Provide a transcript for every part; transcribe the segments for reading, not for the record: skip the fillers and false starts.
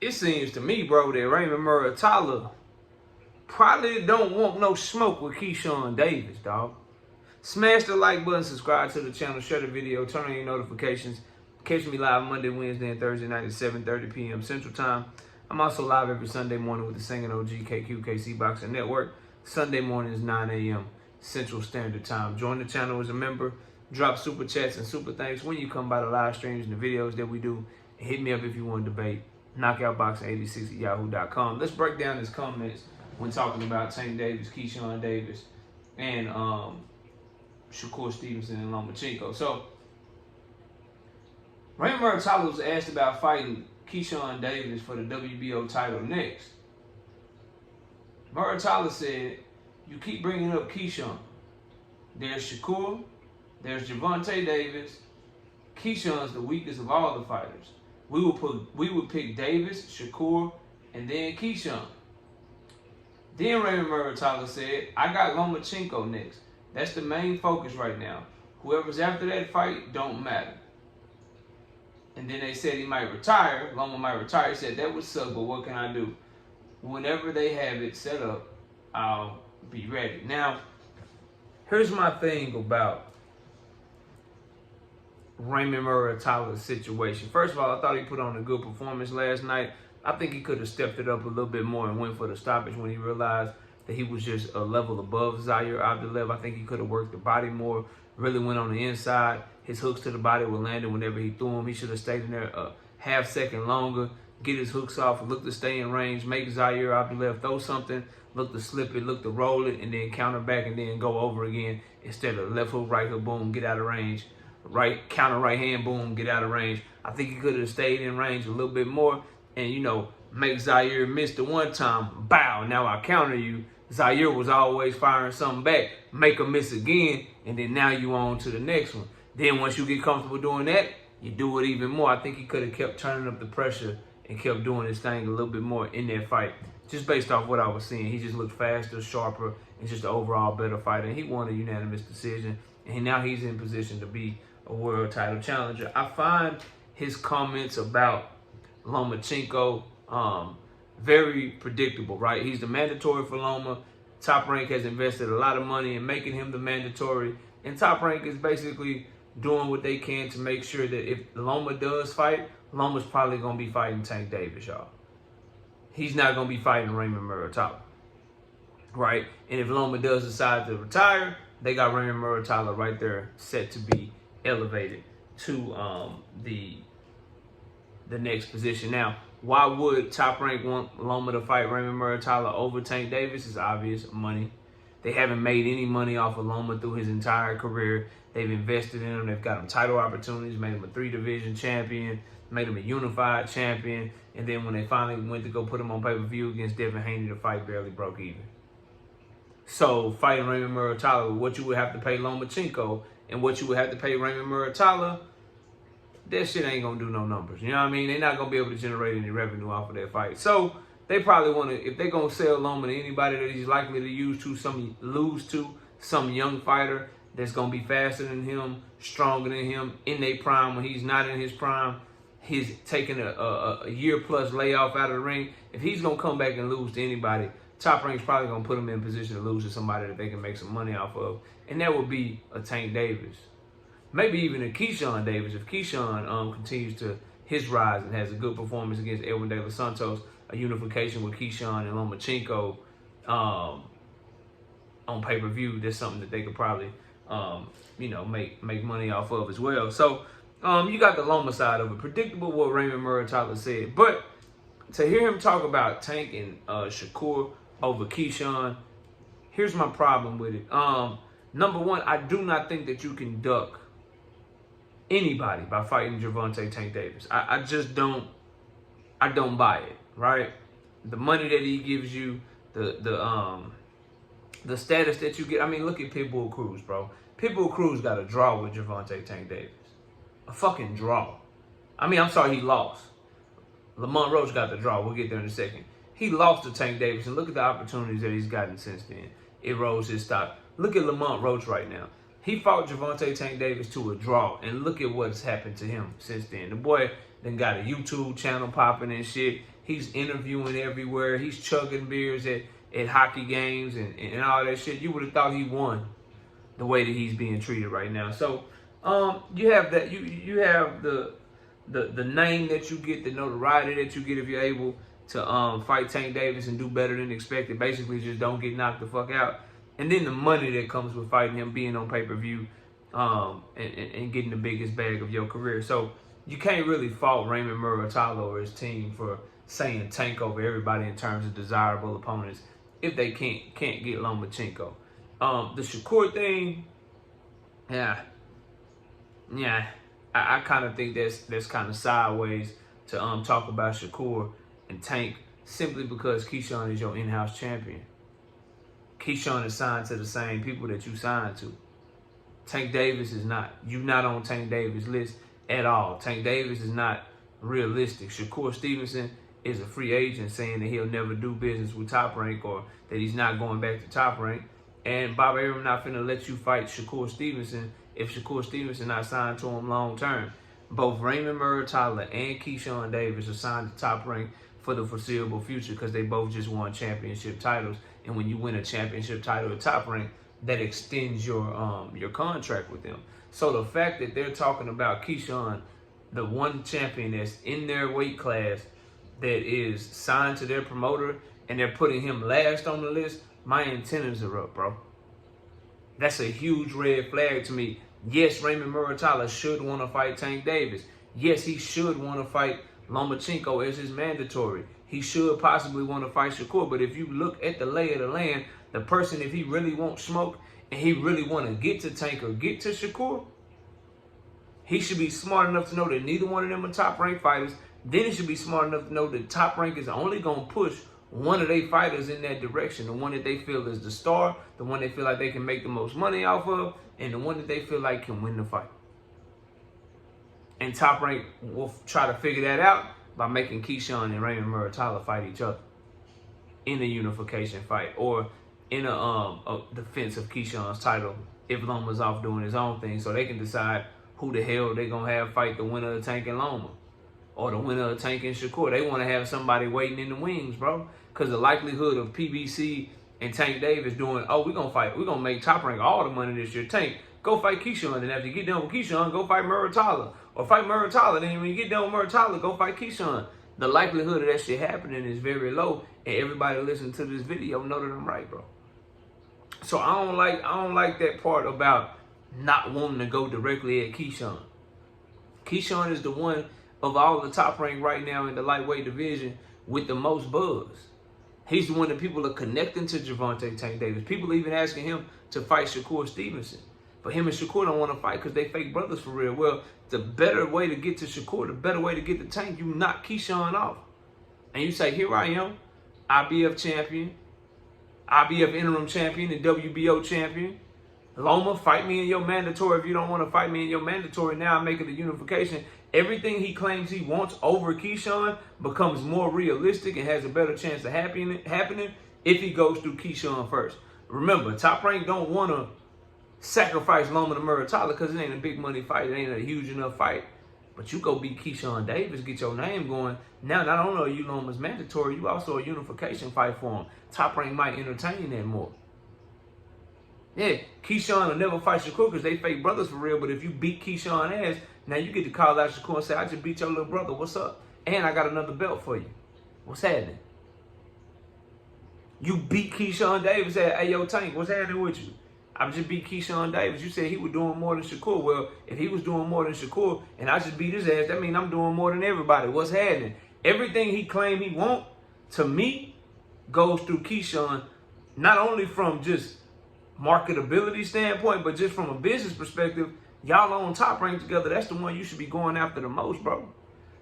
it seems to me, bro, that Raymon Muratalla probably don't want no smoke with Keshan Davis, dog. Smash the like button, subscribe to the channel, share the video, turn on your notifications. Catch me live Monday, Wednesday, and Thursday night at 7:30 p.m. Central Time. I'm also live every Sunday morning with the Singing OG KQKC Boxing Network. Sunday mornings, 9 a.m. Central Standard Time. Join the channel as a member. Drop super chats and super thanks when you come by the live streams and the videos that we do. And hit me up if you want to debate. Knockoutboxing86@yahoo.com. Let's break down his comments when talking about Tank Davis, Keshan Davis, and Shakur, Stevenson, and Lomachenko. So, Raymon Muratalla was asked about fighting Keshan Davis for the WBO title next. Muratalla said, "You keep bringing up Keyshawn. There's Shakur, there's Gervonta Davis. Keyshawn's the weakest of all the fighters. We would pick Davis, Shakur, and then Keyshawn." Then Raymon Muratalla said, "I got Lomachenko next. That's the main focus right now. Whoever's after that fight don't matter." And then they said he might retire. Loma might retire. He said, "That would suck, but what can I do? Whenever they have it set up, I'll be ready." Now, here's my thing about Raymon Muratalla's situation. First of all, I thought he put on a good performance last night. I think he could have stepped it up a little bit more and went for the stoppage when he realized that he was just a level above Zaire Abdullaev. I think he could have worked the body more, really went on the inside. His hooks to the body were landing whenever he threw them. He should have stayed in there a half second longer, get his hooks off, look to stay in range, make Zaire Abdullaev throw something, look to slip it, look to roll it, and then counter back and then go over again instead of left hook, right hook, boom, get out of range. Right, counter right hand, boom, get out of range. I think he could have stayed in range a little bit more and, make Zaire miss the one time. Bow, now I counter you. Zaire was always firing something back. Make him miss again, and then now you on to the next one. Then once you get comfortable doing that, you do it even more. I think he could have kept turning up the pressure and kept doing his thing a little bit more in that fight. Just based off what I was seeing, he just looked faster, sharper, and just an overall better fighter. And he won a unanimous decision, and now he's in position to be a world title challenger. I find his comments about Lomachenko very predictable, right? He's the mandatory for Loma. Top Rank has invested a lot of money in making him the mandatory. And Top Rank is basically doing what they can to make sure that if Loma does fight, Loma's probably going to be fighting Tank Davis, y'all. He's not going to be fighting Raymon Muratalla, right? And if Loma does decide to retire, they got Raymon Muratalla right there set to be elevated to the next position. Now, why would Top Rank want Loma to fight Raymon Muratalla over Tank Davis? It's obvious, money. They haven't made any money off of Loma through his entire career. They've invested in him. They've got him title opportunities, made him a 3-division champion, made him a unified champion, and then when they finally went to go put him on pay-per-view against Devin Haney, the fight barely broke even. So fighting Raymon Muratalla, what you would have to pay Lomachenko and what you would have to pay Raymon Muratalla, that shit ain't gonna do no numbers. You know what I mean? They're not gonna be able to generate any revenue off of that fight. So they probably want to, if they're gonna sell Loma to anybody that he's likely to lose to some young fighter that's gonna be faster than him, stronger than him, in their prime when he's not in his prime, he's taking a year plus layoff out of the ring. If he's gonna come back and lose to anybody, Top Rank's probably gonna put him in position to lose to somebody that they can make some money off of, and that would be a Tank Davis. Maybe even a Keshan Davis. If Keyshawn continues to his rise and has a good performance against Edwin De Los Santos, a unification with Keyshawn and Lomachenko on pay-per-view, that's something that they could probably, make money off of as well. So you got the Loma side of it. Predictable what Raymon Muratalla said. But to hear him talk about Tank and Shakur over Keyshawn, here's my problem with it. Number one, I do not think that you can duck anybody by fighting Gervonta Tank Davis. I just don't buy it, right? The money that he gives you, the status that you get. I mean, look at Pitbull Cruz, bro. Pitbull Cruz got a draw with Gervonta Tank Davis. A fucking draw. I mean, I'm sorry, he lost. Lamont Roach got the draw. We'll get there in a second. He lost to Tank Davis, and look at the opportunities that he's gotten since then. It rose his stock. Look at Lamont Roach right now. He fought Gervonta Tank Davis to a draw, and look at what's happened to him since then. The boy then got a YouTube channel popping and shit. He's interviewing everywhere. He's chugging beers at hockey games and all that shit. You would have thought he won the way that he's being treated right now. So you have that. You have the name that you get, the notoriety that you get if you're able to fight Tank Davis and do better than expected. Basically, just don't get knocked the fuck out. And then the money that comes with fighting him, being on pay-per-view, and getting the biggest bag of your career. So you can't really fault Raymon Muratalla or his team for saying Tank over everybody in terms of desirable opponents if they can't get Lomachenko. The Shakur thing, yeah, I kind of think that's kind of sideways to talk about Shakur and Tank simply because Keyshawn is your in-house champion. Keyshawn is signed to the same people that you signed to. Tank Davis is not. You're not on Tank Davis' list at all. Tank Davis is not realistic. Shakur Stevenson is a free agent saying that he'll never do business with Top Rank or that he's not going back to Top Rank. And Bob Arum not finna let you fight Shakur Stevenson if Shakur Stevenson not signed to him long term. Both Raymon Muratalla and Keshan Davis are signed to Top Rank for the foreseeable future because they both just won championship titles. And when you win a championship title at Top Rank, that extends your contract with them. So the fact that they're talking about Keyshawn, the one champion that's in their weight class that is signed to their promoter, and they're putting him last on the list, my antennas are up, bro. That's a huge red flag to me. Yes, Raymon Muratalla should want to fight Tank Davis. Yes, he should want to fight Lomachenko as his mandatory. He should possibly want to fight Shakur. But if you look at the lay of the land, the person, if he really won't smoke and he really want to get to Tank or get to Shakur, he should be smart enough to know that neither one of them are top-ranked fighters. Then he should be smart enough to know that Top Rank is only going to push one of their fighters in that direction, the one that they feel is the star, the one they feel like they can make the most money off of, and the one that they feel like can win the fight. And Top Rank will try to figure that out by making Keyshawn and Raymon Muratalla fight each other in a unification fight or in a defense of Keyshawn's title if Loma's off doing his own thing, so they can decide who the hell they going to have fight the winner of Tank and Loma or the winner of Tank and Shakur. They want to have somebody waiting in the wings, bro, because the likelihood of PBC and Tank Davis doing, oh, we're going to fight, we're going to make Top Rank all the money this year. Tank, go fight Keyshawn, and after you get done with Keyshawn, go fight Muratalla. Or fight Muratalla, then when you get done with Muratalla, go fight Keyshawn. The likelihood of that shit happening is very low, and everybody listening to this video know that I'm right, bro. So I don't like that part about not wanting to go directly at Keyshawn. Keyshawn is the one of all the Top Rank right now in the lightweight division with the most buzz. He's the one that people are connecting to Gervonta Tank Davis. People even asking him to fight Shakur Stevenson. But him and Shakur don't want to fight because they fake brothers for real. Well, the better way to get to Shakur, the better way to get to Tank, you knock Keyshawn off. And you say, here I am, IBF champion, IBF interim champion, and WBO champion. Loma, fight me in your mandatory. If you don't want to fight me in your mandatory, now I'm making the unification. Everything he claims he wants over Keyshawn becomes more realistic and has a better chance of happening if he goes through Keyshawn first. Remember, Top Rank don't want to sacrifice Loma to Muratalla because it ain't a big money fight. It ain't a huge enough fight. But you go beat Keshan Davis, get your name going. Now, not only are you Loma's mandatory, you also a unification fight for him. Top Rank might entertain that more. Yeah, Keyshawn will never fight Shakur because they fake brothers for real. But if you beat Keyshawn ass, now you get to call out Shakur and say, I just beat your little brother. What's up? And I got another belt for you. What's happening? You beat Keyshan Davis. Said, hey, yo, Tank, what's happening with you? I just beat Keyshan Davis. You said he was doing more than Shakur. Well, if he was doing more than Shakur and I just beat his ass, that means I'm doing more than everybody. What's happening? Everything he claimed he want, to me, goes through Keyshan, not only from just marketability standpoint, but just from a business perspective. Y'all on Top Rank together. That's the one you should be going after the most, bro.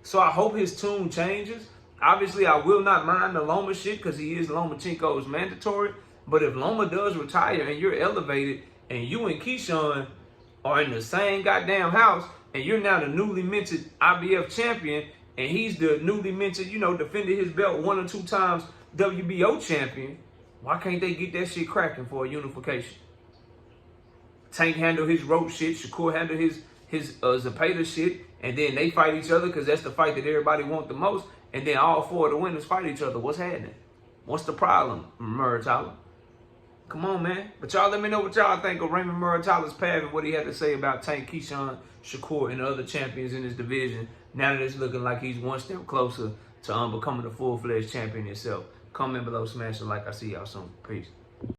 So I hope his tune changes. Obviously, I will not mind the Loma shit because he is Lomachenko's mandatory. But if Loma does retire and you're elevated and you and Keyshawn are in the same goddamn house and you're now the newly minted IBF champion and he's the newly minted, defended his belt 1 or 2 times WBO champion, why can't they get that shit cracking for a unification? Tank handle his rope shit, Shakur handle his Zapata shit, and then they fight each other because that's the fight that everybody wants the most, and then all 4 of the winners fight each other. What's happening? What's the problem, Muratalla? Come on, man. But y'all let me know what y'all think of Raymon Muratalla's path and what he had to say about Tank, Keyshawn, Shakur, and the other champions in his division. Now that it's looking like he's one step closer to becoming a full-fledged champion himself. Comment below, smash the like. I'll see y'all soon. Peace.